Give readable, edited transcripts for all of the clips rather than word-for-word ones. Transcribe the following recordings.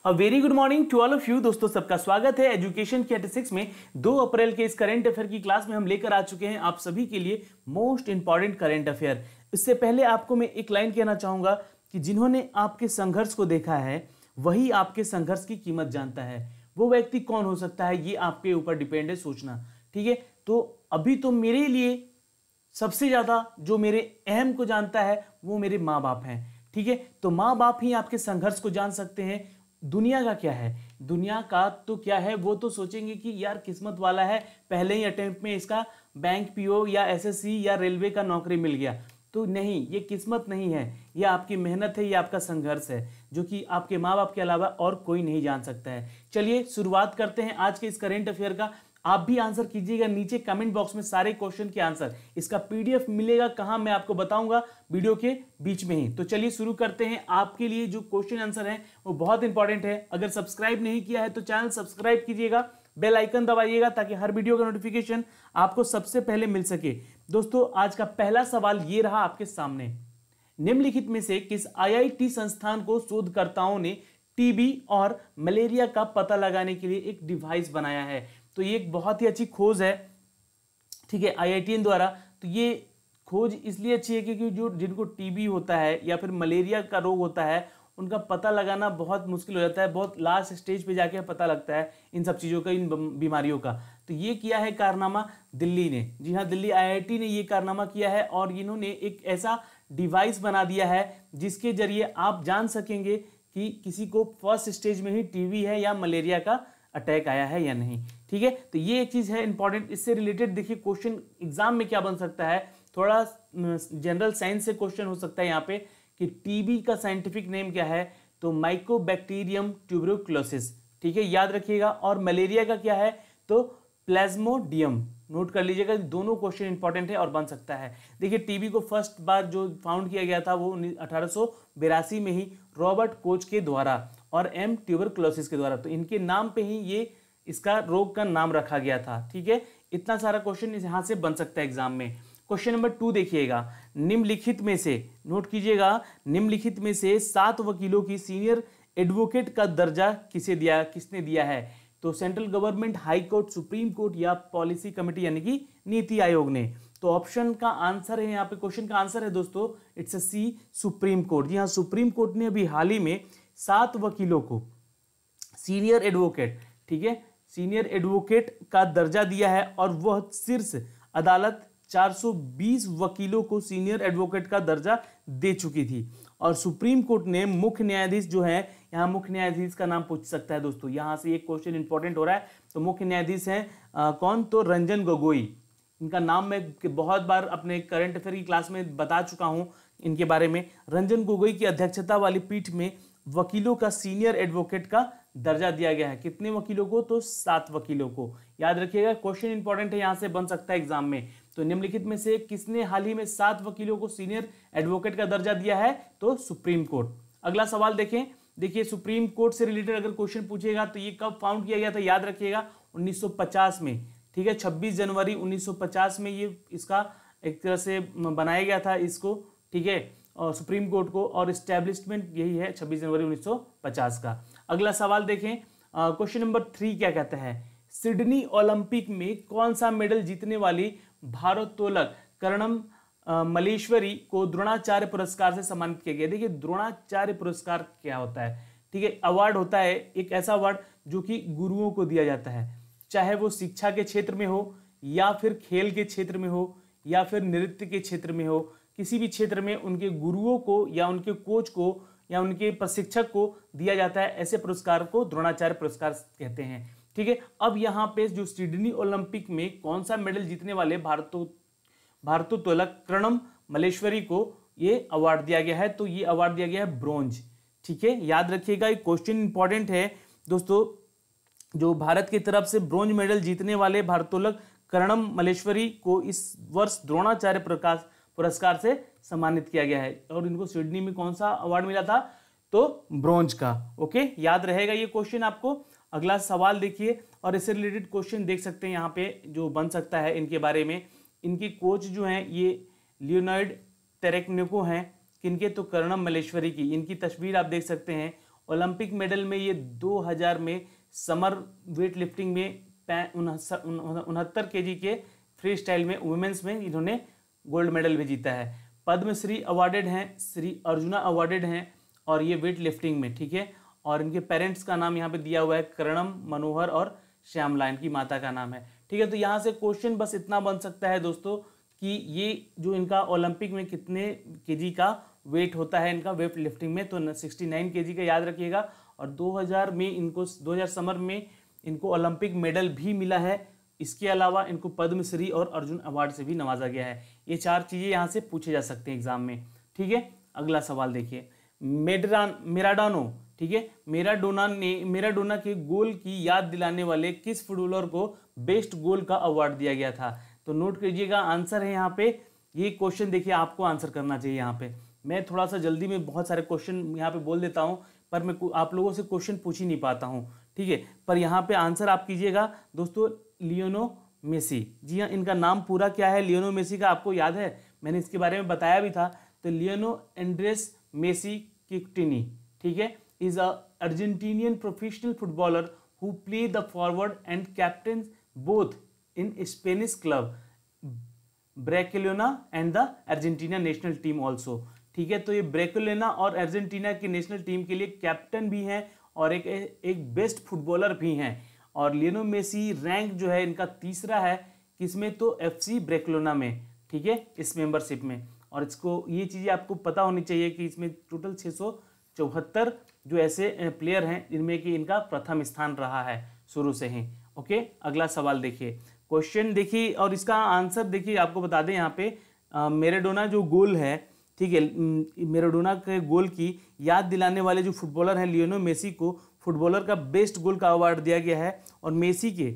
A very good morning to all of you. दोस्तों सबका स्वागत है एजुकेशन के 86 में। 2 अप्रैल के इस करंट अफेयर की क्लास में हम लेकर आ चुके हैं आप सभी के लिए मोस्ट इंपॉर्टेंट करंट अफेयर। इससे पहले आपको मैं एक लाइन कहना चाहूंगा कि जिन्होंने आपके संघर्ष को देखा है वही आपके संघर्ष की कीमत जानता है। वो व्यक्ति कौन हो सकता है ये आपके ऊपर डिपेंड है सोचना, ठीक है। तो अभी तो मेरे लिए सबसे ज्यादा जो मेरे अहम को जानता है वो मेरे माँ बाप हैं, ठीक है। तो माँ बाप ही आपके संघर्ष को जान सकते हैं। दुनिया का क्या है, दुनिया का तो क्या है, वो तो सोचेंगे कि यार किस्मत वाला है, पहले ही अटेम्प्ट में इसका बैंक पीओ या एसएससी या रेलवे का नौकरी मिल गया। तो नहीं, ये किस्मत नहीं है, ये आपकी मेहनत है, ये आपका संघर्ष है, जो कि आपके माँ बाप के अलावा और कोई नहीं जान सकता है। चलिए शुरुआत करते हैं आज के इस करेंट अफेयर का। आप भी आंसर कीजिएगा नीचे कमेंट बॉक्स में सारे क्वेश्चन के आंसर। इसका पीडीएफ मिलेगा कहां, मैं आपको बताऊंगा वीडियो के बीच में ही। तो चलिए शुरू करते हैं। आपके लिए जो क्वेश्चन आंसर है वो बहुत इंपॉर्टेंट है। अगर सब्सक्राइब नहीं किया है तो चैनल सब्सक्राइब कीजिएगा, बेल आइकन दबाइएगा ताकि हर वीडियो का नोटिफिकेशन आपको सबसे पहले मिल सके। दोस्तों आज का पहला सवाल ये रहा आपके सामने। निम्नलिखित में से किस आईआईटी संस्थान को शोधकर्ताओं ने टीबी और मलेरिया का पता लगाने के लिए एक डिवाइस बनाया है? तो ये एक बहुत ही अच्छी खोज है, ठीक है, आईआईटीएन द्वारा। तो ये खोज इसलिए अच्छी है क्योंकि जो जिनको टीबी होता है या फिर मलेरिया का रोग होता है उनका पता लगाना बहुत मुश्किल हो जाता है, बहुत लास्ट स्टेज पे जाके पता लगता है इन सब चीज़ों का, इन बीमारियों का। तो ये किया है कारनामा दिल्ली ने, जी हाँ, दिल्ली आईआईटी ने ये कारनामा किया है और इन्होंने एक ऐसा डिवाइस बना दिया है जिसके जरिए आप जान सकेंगे कि किसी को फर्स्ट स्टेज में ही टीबी है या मलेरिया का अटैक आया है या नहीं, ठीक है। तो ये एक चीज है इंपॉर्टेंट। इससे रिलेटेड देखिए क्वेश्चन एग्जाम में क्या बन सकता है, थोड़ा जनरल साइंस से क्वेश्चन हो सकता है यहाँ पे कि टीबी का साइंटिफिक नेम क्या है, तो माइकोबैक्टीरियम ट्यूबरकुलोसिस, ठीक है, याद रखिएगा। और मलेरिया का क्या है, तो प्लाज्मोडियम, नोट कर लीजिएगा। दोनों क्वेश्चन इंपॉर्टेंट है और बन सकता है। देखिए टीबी को फर्स्ट बार जो फाउंड किया गया था वो 1882 में ही रॉबर्ट कोच के द्वारा और एम ट्यूबरकुलोसिस के द्वारा। तो इनके नाम पे ही ये इसका रोग का नाम रखा गया था, ठीक है। इतना सारा क्वेश्चन यहाँ से बन सकता है एग्जाम में। क्वेश्चन नंबर 2 देखिएगा। निम्नलिखित में से, नोट कीजिएगा, निम्नलिखित में से 7 वकीलों की सीनियर एडवोकेट का दर्जा किसने दिया है? तो central government, high court, supreme court या पॉलिसी कमेटी यानी कि नीति आयोग ने। तो ऑप्शन का आंसर है यहाँ पे, क्वेश्चन का आंसर है दोस्तों, it's a C, supreme court. जी हाँ, सुप्रीम कोर्ट ने अभी हाल ही में 7 वकीलों को सीनियर एडवोकेट, ठीक है, सीनियर एडवोकेट का दर्जा दिया है और वह शीर्ष अदालत 420 वकीलों को सीनियर एडवोकेट का दर्जा दे चुकी थी। और सुप्रीम कोर्ट ने मुख्य न्यायाधीश जो है, यहाँ मुख्य न्यायाधीश का नाम पूछ सकता है दोस्तों, यहाँ से एक क्वेश्चन इंपॉर्टेंट हो रहा है। तो मुख्य न्यायाधीश हैं कौन, तो रंजन गोगोई। इनका नाम मैं बहुत बार अपने करंट अफेयर की क्लास में बता चुका हूं इनके बारे में। रंजन गोगोई की अध्यक्षता वाली पीठ में वकीलों का सीनियर एडवोकेट का दर्जा दिया गया है। कितने वकीलों को, तो 7 वकीलों को, याद रखिएगा। क्वेश्चन इंपॉर्टेंट है, यहां से बन सकता है एग्जाम में। तो निम्नलिखित में से किसने हाल ही में 7 वकीलों को सीनियर एडवोकेट का दर्जा दिया है? तो सुप्रीम कोर्ट। अगला सवाल देखें। देखिए सुप्रीम कोर्ट से रिलेटेड अगर क्वेश्चन पूछेगा तो ये कब फाउंड किया गया था, याद रखिएगा 1950 में, ठीक है, 26 जनवरी 1950 में ये इसका एक तरह से बनाया गया था इसको, ठीक है, और सुप्रीम कोर्ट को। और एस्टेब्लिशमेंट यही है 26 जनवरी 1950 का। अगला सवाल देखें। क्वेश्चन नंबर 3 क्या कहता है, सिडनी ओलंपिक में कौन सा मेडल जीतने वाली भारोत्तोलक कर्णम मलेश्वरी को द्रोणाचार्य पुरस्कार से सम्मानित किया गया? देखिए द्रोणाचार्य पुरस्कार क्या होता है, ठीक है, अवार्ड होता है, एक ऐसा अवार्ड जो कि गुरुओं को दिया जाता है, चाहे वो शिक्षा के क्षेत्र में हो या फिर खेल के क्षेत्र में हो या फिर नृत्य के क्षेत्र में हो, किसी भी क्षेत्र में उनके गुरुओं को या उनके कोच को या उनके प्रशिक्षक को दिया जाता है। ऐसे पुरस्कार को द्रोणाचार्य पुरस्कार कहते हैं, ठीक है। अब यहाँ पे जो सिडनी ओलंपिक में कौन सा मेडल जीतने वाले भारोत्तोलक कर्णम मलेश्वरी को ये अवार्ड दिया गया है, तो ये अवार्ड दिया गया है ब्रोंज, ठीक है, याद रखिएगा। ये क्वेश्चन इंपॉर्टेंट है दोस्तों। जो भारत की तरफ से ब्रोंज मेडल जीतने वाले भारोत्तोलक कर्णम मलेश्वरी को इस वर्ष द्रोणाचार्य पुरस्कार से सम्मानित किया गया है। और इनको सिडनी में कौन सा अवार्ड मिला था, तो ब्रोंज का, ओके, याद रहेगा ये क्वेश्चन आपको। अगला सवाल देखिए, और इससे रिलेटेड क्वेश्चन देख सकते हैं यहाँ पे जो बन सकता है इनके बारे में। इनके कोच जो हैं ये लियोनार्ड तेरेक्नेको हैं, किनके, तो कर्णम मलेश्वरी की। इनकी तस्वीर आप देख सकते हैं ओलंपिक मेडल में ये 2000 में समर वेट लिफ्टिंग में 69 kg के फ्री स्टाइल में वुमेन्स में इन्होंने गोल्ड मेडल भी जीता है। पद्मश्री अवार्डेड हैं, श्री अर्जुना अवार्डेड हैं और ये वेट लिफ्टिंग में, ठीक है। और इनके पेरेंट्स का नाम यहाँ पे दिया हुआ है, कर्णम मनोहर और श्यामला इनकी माता का नाम है, ठीक है। तो यहाँ से क्वेश्चन बस इतना बन सकता है दोस्तों कि ये जो इनका ओलंपिक में कितने केजी का वेट होता है इनका वेट लिफ्टिंग में, तो 69 kg का याद रखिएगा। और 2000 में इनको 2000 समर में इनको ओलंपिक मेडल भी मिला है। इसके अलावा इनको पद्मश्री और अर्जुन अवार्ड से भी नवाजा गया है। ये 4 चीज़ें यहाँ से पूछे जा सकते हैं एग्जाम में, ठीक है। अगला सवाल देखिए, मैराडोना, ठीक है, मैराडोना के गोल की याद दिलाने वाले किस फुटबॉलर को बेस्ट गोल का अवार्ड दिया गया था? तो नोट कीजिएगा, आंसर है यहाँ पे, ये क्वेश्चन देखिए आपको आंसर करना चाहिए। यहाँ पे मैं थोड़ा सा जल्दी में बहुत सारे क्वेश्चन यहाँ पे बोल देता हूँ, पर मैं आप लोगों से क्वेश्चन पूछ ही नहीं पाता हूँ, ठीक है। पर यहाँ पे आंसर आप कीजिएगा दोस्तों, लियोनो मेसी। जी हाँ, इनका नाम पूरा क्या है लियोनो मेसी का, आपको याद है? मैंने इसके बारे में बताया भी था। तो लियोनो एंड्रेस मेसी किक्टिनी, ठीक है, is a Argentinian professional footballer who play the forward and captain both in Spanish club Barcelona and the Argentina national team also, ठीक है। तो ये ब्रेसिलोना और अर्जेंटीना की नेशनल टीम के लिए कैप्टन भी हैं और एक बेस्ट फुटबॉलर भी हैं। और लियोनो मेसी रैंक जो है इनका तीसरा है, किसमें? तो FC ब्रेसिलोना में, ठीक है, इस मेंबरशिप में। और इसको ये चीज़ें आपको पता होनी चाहिए कि इसमें टोटल 674 जो ऐसे प्लेयर हैं जिनमें कि इनका प्रथम स्थान रहा है शुरू से ही। ओके, अगला सवाल देखिए, क्वेश्चन देखिए और इसका आंसर देखिए। आपको बता दें यहाँ पे मैराडोना जो गोल है, ठीक है, मैराडोना के गोल की याद दिलाने वाले जो फुटबॉलर हैं लियोनो मेसी को फुटबॉलर का बेस्ट गोल का अवार्ड दिया गया है। और मेसी के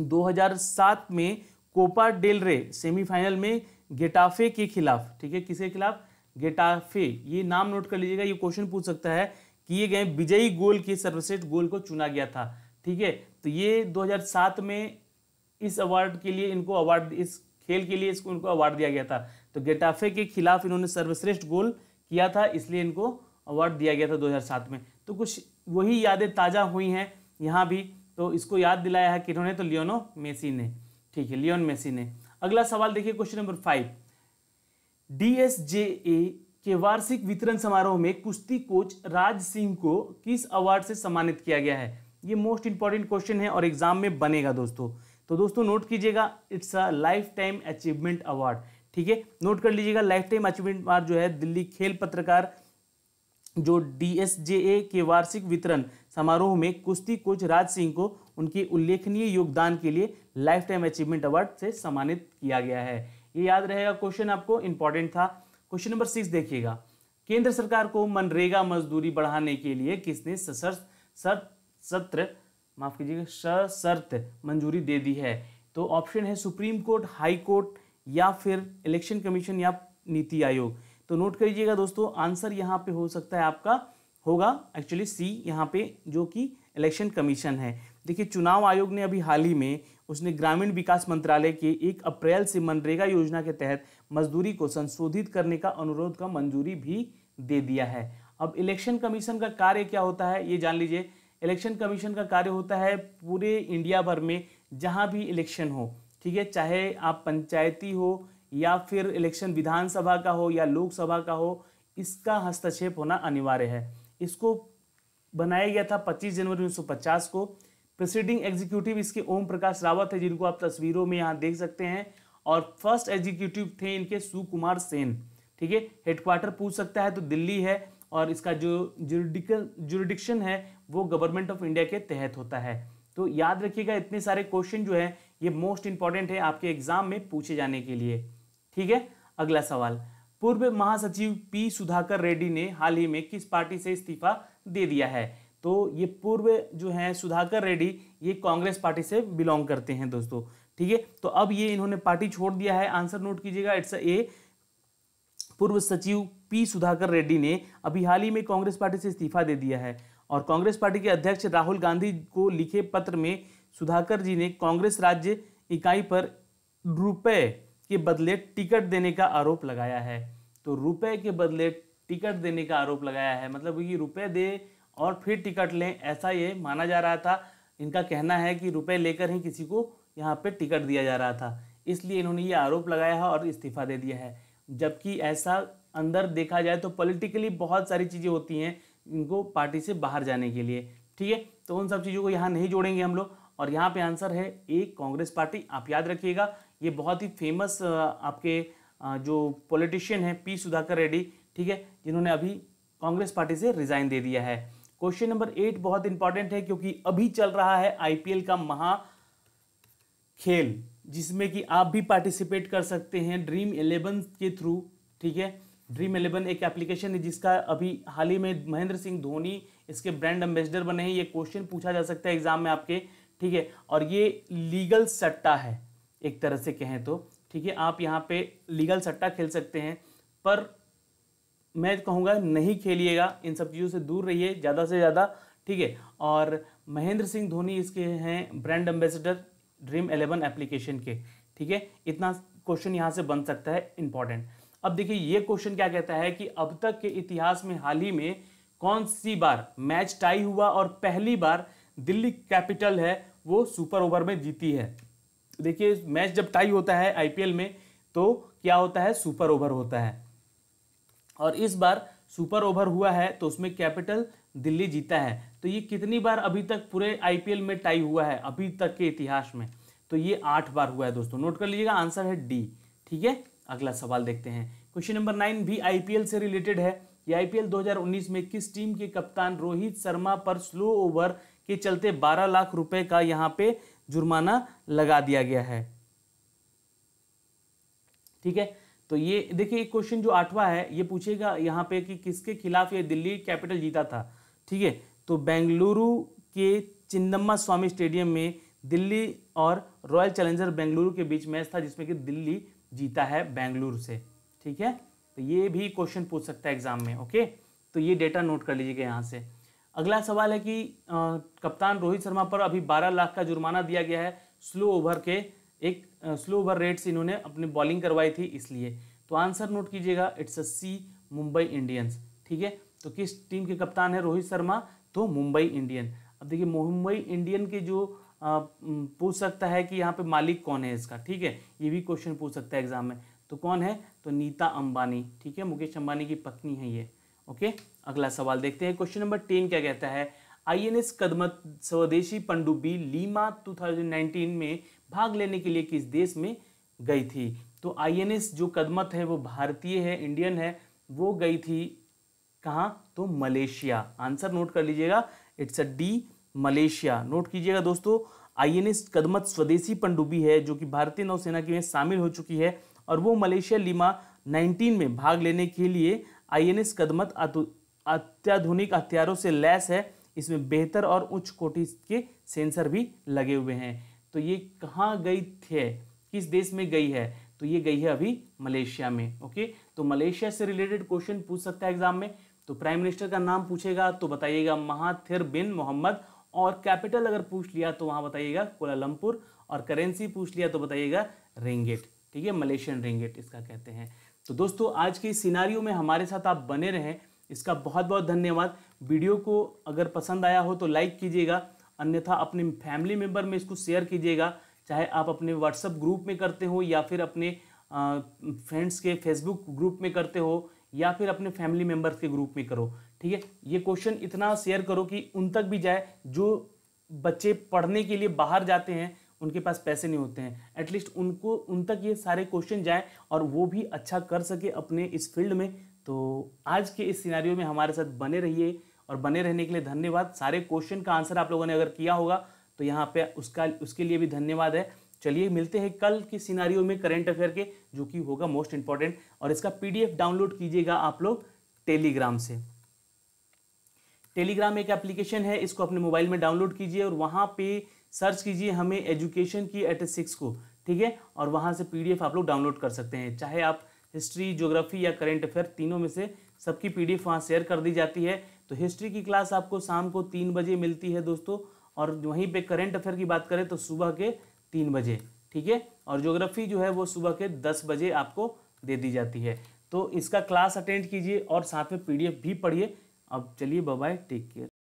2007 में कोपा डेल रे सेमीफाइनल में गेटाफे के खिलाफ, ठीक है, किसके खिलाफ? गेटाफे, ये नाम नोट कर लीजिएगा, ये क्वेश्चन पूछ सकता है, किए गए विजयी गोल के सर्वश्रेष्ठ गोल को चुना गया था, ठीक है। तो ये 2007 में इस अवार्ड के लिए इनको अवार्ड, इस खेल के लिए इनको अवार्ड दिया गया था। तो गेटाफे के खिलाफ इन्होंने सर्वश्रेष्ठ गोल किया था, इसलिए इनको अवार्ड दिया गया था 2007 में। तो कुछ वही यादें ताज़ा हुई हैं यहाँ भी, तो इसको याद दिलाया है कि इन्होंने, तो लियोनो मेसी ने, ठीक है, लियोन मेसी ने। अगला सवाल देखिए, क्वेश्चन नंबर 5, DSJA के वार्षिक वितरण समारोह में कुश्ती कोच राज सिंह को किस अवार्ड से सम्मानित किया गया है? ये मोस्ट इंपॉर्टेंट क्वेश्चन है और एग्जाम में बनेगा दोस्तों। तो दोस्तों नोट कीजिएगा, it's a life time achievement award, ठीक है, नोट कर लीजिएगा। लाइफ टाइम अचीवमेंट अवार्ड जो है दिल्ली खेल पत्रकार जो DSJA के वार्षिक वितरण समारोह में कुश्ती कोच राज सिंह को उनके उल्लेखनीय योगदान के लिए लाइफ टाइम अचीवमेंट अवार्ड से सम्मानित किया गया है। ये याद रहेगा, क्वेश्चन आपको इंपॉर्टेंट था। क्वेश्चन नंबर 6 देखिएगा, केंद्र सरकार को मनरेगा मजदूरी बढ़ाने के लिए किसने सशर्त मंजूरी दे दी है? तो ऑप्शन है सुप्रीम कोर्ट, हाई कोर्ट या फिर इलेक्शन कमीशन या नीति आयोग। तो नोट करिएगा दोस्तों, आंसर यहाँ पे हो सकता है आपका होगा एक्चुअली सी, यहाँ पे जो कि इलेक्शन कमीशन है। देखिए, चुनाव आयोग ने अभी हाल ही में उसने ग्रामीण विकास मंत्रालय के 1 अप्रैल से मनरेगा योजना के तहत मजदूरी को संशोधित करने का अनुरोध का मंजूरी भी दे दिया है। अब इलेक्शन कमीशन का कार्य क्या होता है ये जान लीजिए। इलेक्शन कमीशन का कार्य होता है पूरे इंडिया भर में जहाँ भी इलेक्शन हो, ठीक है, चाहे आप पंचायती हो या फिर इलेक्शन विधानसभा का हो या लोकसभा का हो, इसका हस्तक्षेप होना अनिवार्य है। इसको बनाया गया था 25 जनवरी 1950 को। प्रेसिडिंग एग्जीक्यूटिव इसके ओम प्रकाश रावत है, जिनको आप तस्वीरों में यहाँ देख सकते हैं। और फर्स्ट एग्जीक्यूटिव थे इनके सुकुमार सेन, ठीक है। हेडक्वार्टर पूछ सकता है तो दिल्ली है और इसका जो जुरिडिक्शन है वो गवर्नमेंट ऑफ इंडिया के तहत होता है। तो याद रखिएगा, इतने सारे क्वेश्चन जो है ये मोस्ट इंपॉर्टेंट है आपके एग्जाम में पूछे जाने के लिए, ठीक है। अगला सवाल, पूर्व महासचिव पी सुधाकर रेड्डी ने हाल ही में किस पार्टी से इस्तीफा दे दिया है? तो ये पूर्व जो है सुधाकर रेड्डी, ये कांग्रेस पार्टी से बिलोंग करते हैं दोस्तों, ठीक है। तो अब ये इन्होंने पार्टी छोड़ दिया है। आंसर नोट कीजिएगा, इट्स ए, पूर्व सचिव पी सुधाकर रेड्डी ने अभी हाल ही में कांग्रेस पार्टी से इस्तीफा दे दिया है। और कांग्रेस पार्टी के अध्यक्ष राहुल गांधी को लिखे पत्र में सुधाकर जी ने कांग्रेस राज्य इकाई पर रुपए के बदले टिकट देने का आरोप लगाया है। तो रुपए के बदले टिकट देने का आरोप लगाया है, मतलब ये रुपए दे और फिर टिकट लें, ऐसा ये माना जा रहा था। इनका कहना है कि रुपए लेकर ही किसी को यहाँ पे टिकट दिया जा रहा था, इसलिए इन्होंने ये आरोप लगाया है और इस्तीफा दे दिया है। जबकि ऐसा अंदर देखा जाए तो पॉलिटिकली बहुत सारी चीज़ें होती हैं इनको पार्टी से बाहर जाने के लिए, ठीक है। तो उन सब चीज़ों को यहाँ नहीं जोड़ेंगे हम लोग, और यहाँ पे आंसर है ए, कांग्रेस पार्टी। आप याद रखिएगा, ये बहुत ही फेमस आपके जो पॉलिटिशियन है पी सुधाकर रेड्डी, ठीक है, जिन्होंने अभी कांग्रेस पार्टी से रिजाइन दे दिया है। क्वेश्चन नंबर 8 बहुत इंपॉर्टेंट है, क्योंकि अभी चल रहा है आईपीएल का महा खेल, जिसमें कि आप भी पार्टिसिपेट कर सकते हैं ड्रीम 11 के थ्रू, ठीक है। ड्रीम 11 एक एप्लीकेशन है जिसका अभी हाल ही में महेंद्र सिंह धोनी इसके ब्रांड एम्बेसडर बने हैं। ये क्वेश्चन पूछा जा सकता है एग्जाम में आपके, ठीक है। और ये लीगल सट्टा है एक तरह से कहें तो, ठीक है। आप यहाँ पे लीगल सट्टा खेल सकते हैं, पर मैं कहूँगा नहीं खेलिएगा, इन सब चीज़ों से दूर रहिए ज़्यादा से ज़्यादा, ठीक है। और महेंद्र सिंह धोनी इसके हैं ब्रांड एम्बेसडर ड्रीम 11 एप्लीकेशन के, ठीक है। इतना क्वेश्चन यहाँ से बन सकता है इंपॉर्टेंट। अब देखिए ये क्वेश्चन क्या कहता है कि अब तक के इतिहास में हाल ही में कौन सी बार मैच टाई हुआ और पहली बार दिल्ली कैपिटल है वो सुपर ओवर में जीती है। देखिए मैच जब टाई होता है आईपीएल में तो क्या होता है, सुपर ओवर होता है, और इस बार सुपर ओवर हुआ है तो उसमें कैपिटल दिल्ली जीता है। तो ये कितनी बार अभी तक पूरे आईपीएल में टाई हुआ है अभी तक के इतिहास में, तो ये 8 बार हुआ है दोस्तों, नोट कर लीजिएगा, आंसर है डी, ठीक है। अगला सवाल देखते हैं। क्वेश्चन नंबर 9 भी आईपीएल से रिलेटेड है। ये आईपीएल 2019 में किस टीम के कप्तान रोहित शर्मा पर स्लो ओवर के चलते 12 लाख रुपए का यहाँ पे जुर्माना लगा दिया गया है, ठीक है। तो ये देखिए क्वेश्चन जो 8वां है ये पूछेगा यहाँ पे कि किसके खिलाफ ये दिल्ली कैपिटल जीता था, ठीक है। तो बेंगलुरु के चिन्नम्मा स्वामी स्टेडियम में दिल्ली और रॉयल चैलेंजर बेंगलुरु के बीच मैच था, जिसमें कि दिल्ली जीता है बेंगलुरु से, ठीक है। तो ये भी क्वेश्चन पूछ सकता है एग्जाम में, ओके। तो ये डेटा नोट कर लीजिएगा यहाँ से। अगला सवाल है कि कप्तान रोहित शर्मा पर अभी 12 लाख का जुर्माना दिया गया है, स्लो ओवर के एक स्लो ओवर रेट से इन्होंने अपनी बॉलिंग करवाई थी इसलिए। तो आंसर नोट कीजिएगा, it's a C, Mumbai Indians, ठीक है। तो किस टीम के कप्तान है रोहित शर्मा, तो मुंबई इंडियन। अब देखिए मुंबई इंडियन के जो पूछ सकता है कि यहाँ पे मालिक कौन है इसका, ठीक है, ये भी क्वेश्चन पूछ सकता है एग्जाम में। तो कौन है, तो नीता अंबानी, ठीक है, मुकेश अंबानी की पत्नी है ये, ओके। अगला सवाल देखते हैं। क्वेश्चन नंबर 10 क्या कहता है, आईएनएस कदमत स्वदेशी पनडुब्बी लीमा 2019 में भाग लेने के लिए किस देश में गई थी। तो आईएनएस जो कदमत है वो भारतीय है, इंडियन है, वो गई थी कहाँ, तो मलेशिया। आंसर नोट कर लीजिएगा, it's a D, Malaysia. Note कीजिएगा दोस्तों, आईएनएस कदमत स्वदेशी पनडुब्बी है जो कि भारतीय नौसेना की में शामिल हो चुकी है, और वो मलेशिया लीमा 19 में भाग लेने के लिए आईएनएस कदमत अत्याधुनिक हथियारों से लैस है। इसमें बेहतर और उच्च कोटि के सेंसर भी लगे हुए हैं। तो ये कहाँ गई थे, किस देश में गई है, तो ये गई है अभी मलेशिया में, ओके। तो मलेशिया से रिलेटेड क्वेश्चन पूछ सकता है एग्जाम में। तो प्राइम मिनिस्टर का नाम पूछेगा तो बताइएगा महाथिर बिन मोहम्मद, और कैपिटल अगर पूछ लिया तो वहां बताइएगा कोलालमपुर, और करेंसी पूछ लिया तो बताइएगा रिंगिट, ठीक है, मलेशियन रिंगिट इसका कहते हैं। तो दोस्तों आज के इस सिनारियो में हमारे साथ आप बने रहें, इसका बहुत बहुत धन्यवाद। वीडियो को अगर पसंद आया हो तो लाइक कीजिएगा, अन्यथा अपने फैमिली मेम्बर में इसको शेयर कीजिएगा, चाहे आप अपने व्हाट्सएप ग्रुप में करते हो या फिर अपने फ्रेंड्स के फेसबुक ग्रुप में करते हो या फिर अपने फैमिली मेम्बर्स के ग्रुप में करो, ठीक है। ये क्वेश्चन इतना शेयर करो कि उन तक भी जाए जो बच्चे पढ़ने के लिए बाहर जाते हैं, उनके पास पैसे नहीं होते हैं, एटलीस्ट उनको उन तक ये सारे क्वेश्चन जाएं और वो भी अच्छा कर सके अपने इस फील्ड में। तो आज के इस सिनेरियो में हमारे साथ बने रहिए, और बने रहने के लिए धन्यवाद। सारे क्वेश्चन का आंसर आप लोगों ने अगर किया होगा तो यहाँ पे उसके लिए भी धन्यवाद है। चलिए मिलते हैं कल की सिनेरियो में करंट अफेयर के, जो कि होगा मोस्ट इंपॉर्टेंट, और इसका पीडीएफ डाउनलोड कीजिएगा आप लोग टेलीग्राम से। टेलीग्राम एक एप्लीकेशन है, इसको अपने मोबाइल में डाउनलोड कीजिए और वहाँ पे सर्च कीजिए हमें एजुकेशन की @6 को, ठीक है, और वहाँ से पीडीएफ आप लोग डाउनलोड कर सकते हैं। चाहे आप हिस्ट्री, ज्योग्राफी या करंट अफेयर, तीनों में से सबकी पीडीएफ वहाँ शेयर कर दी जाती है। तो हिस्ट्री की क्लास आपको शाम को 3 बजे मिलती है दोस्तों, और वहीं पे करंट अफेयर की बात करें तो सुबह के 3 बजे, ठीक है, और ज्योग्राफी जो है वो सुबह के 10 बजे आपको दे दी जाती है। तो इसका क्लास अटेंड कीजिए और साथ में पीडीएफ भी पढ़िए। अब चलिए बाय बाय, टेक केयर।